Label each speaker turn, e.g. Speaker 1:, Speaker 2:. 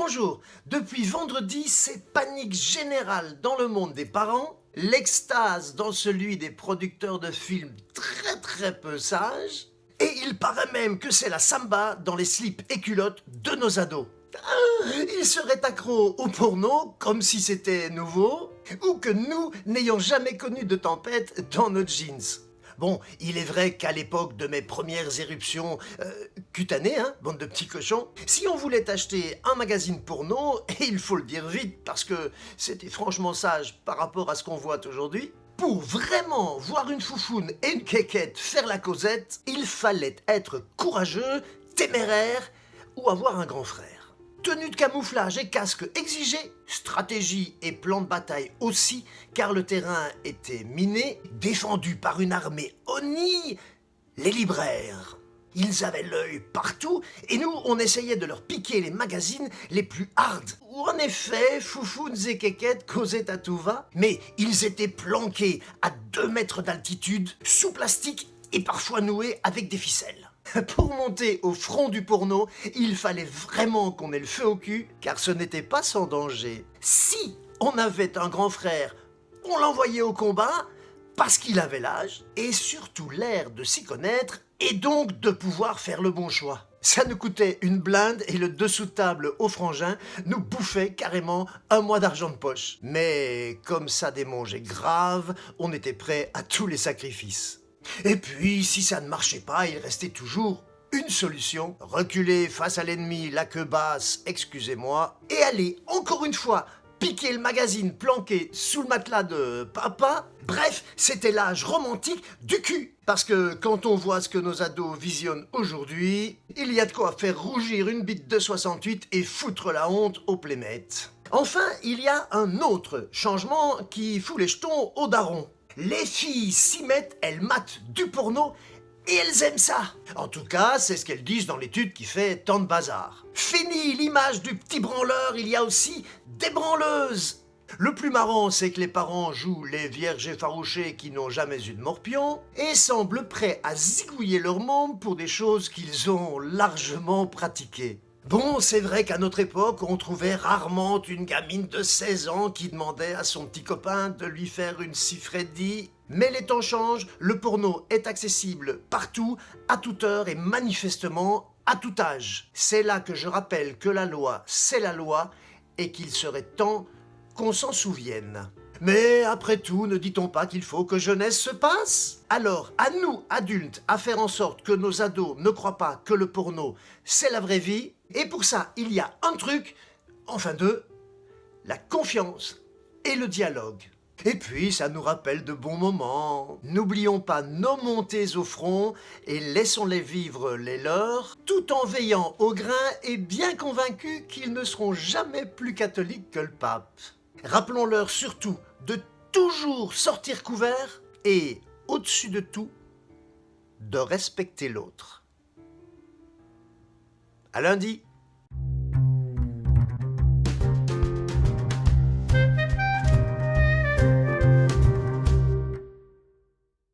Speaker 1: Bonjour, depuis vendredi, c'est panique générale dans le monde des parents, l'extase dans celui des producteurs de films très peu sages, et il paraît même que c'est la samba dans les slips et culottes de nos ados. Ils seraient accros au porno comme si c'était nouveau, ou que nous n'ayons jamais connu de tempête dans nos jeans. Bon, il est vrai qu'à l'époque de mes premières éruptions cutanées, bande de petits cochons, si on voulait acheter un magazine porno, et il faut le dire vite parce que c'était franchement sage par rapport à ce qu'on voit aujourd'hui, pour vraiment voir une foufoune et une quéquette faire la causette, il fallait être courageux, téméraire ou avoir un grand frère. Tenue de camouflage et casque exigés, stratégie et plan de bataille aussi, car le terrain était miné, défendu par une armée honnie, les libraires. Ils avaient l'œil partout, et nous, on essayait de leur piquer les magazines les plus hard, où en effet, foufounes et quéquettes causaient à tout va, mais ils étaient planqués à 2 mètres d'altitude, sous plastique et parfois noués avec des ficelles. Pour monter au front du porno, il fallait vraiment qu'on ait le feu au cul, car ce n'était pas sans danger. Si on avait un grand frère, on l'envoyait au combat, parce qu'il avait l'âge, et surtout l'air de s'y connaître, et donc de pouvoir faire le bon choix. Ça nous coûtait une blinde et le dessous de table au frangin nous bouffait carrément un mois d'argent de poche. Mais comme ça démangeait grave, on était prêt à tous les sacrifices. Et puis, si ça ne marchait pas, il restait toujours une solution. Reculer face à l'ennemi, la queue basse, excusez-moi, et aller, encore une fois, piquer le magazine planqué sous le matelas de papa. Bref, c'était l'âge romantique du cul. Parce que quand on voit ce que nos ados visionnent aujourd'hui, il y a de quoi faire rougir une bite de 68 et foutre la honte aux playmates. Enfin, il y a un autre changement qui fout les jetons aux darons. Les filles s'y mettent, elles matent du porno et elles aiment ça. En tout cas, c'est ce qu'elles disent dans l'étude qui fait tant de bazar. Fini l'image du petit branleur, il y a aussi des branleuses. Le plus marrant, c'est que les parents jouent les vierges effarouchés qui n'ont jamais eu de morpion et semblent prêts à zigouiller leur môme pour des choses qu'ils ont largement pratiquées. Bon, c'est vrai qu'à notre époque, on trouvait rarement une gamine de 16 ans qui demandait à son petit copain de lui faire une sifredie. Mais les temps changent, le porno est accessible partout, à toute heure et manifestement à tout âge. C'est là que je rappelle que la loi, c'est la loi et qu'il serait temps qu'on s'en souvienne. Mais après tout, ne dit-on pas qu'il faut que jeunesse se passe? Alors, à nous, adultes, à faire en sorte que nos ados ne croient pas que le porno, c'est la vraie vie. Et pour ça, il y a un truc, enfin deux, la confiance et le dialogue. Et puis, ça nous rappelle de bons moments. N'oublions pas nos montées au front et laissons-les vivre les leurs, tout en veillant au grain et bien convaincus qu'ils ne seront jamais plus catholiques que le pape. Rappelons-leur surtout de toujours sortir couvert et, au-dessus de tout, de respecter l'autre. À lundi.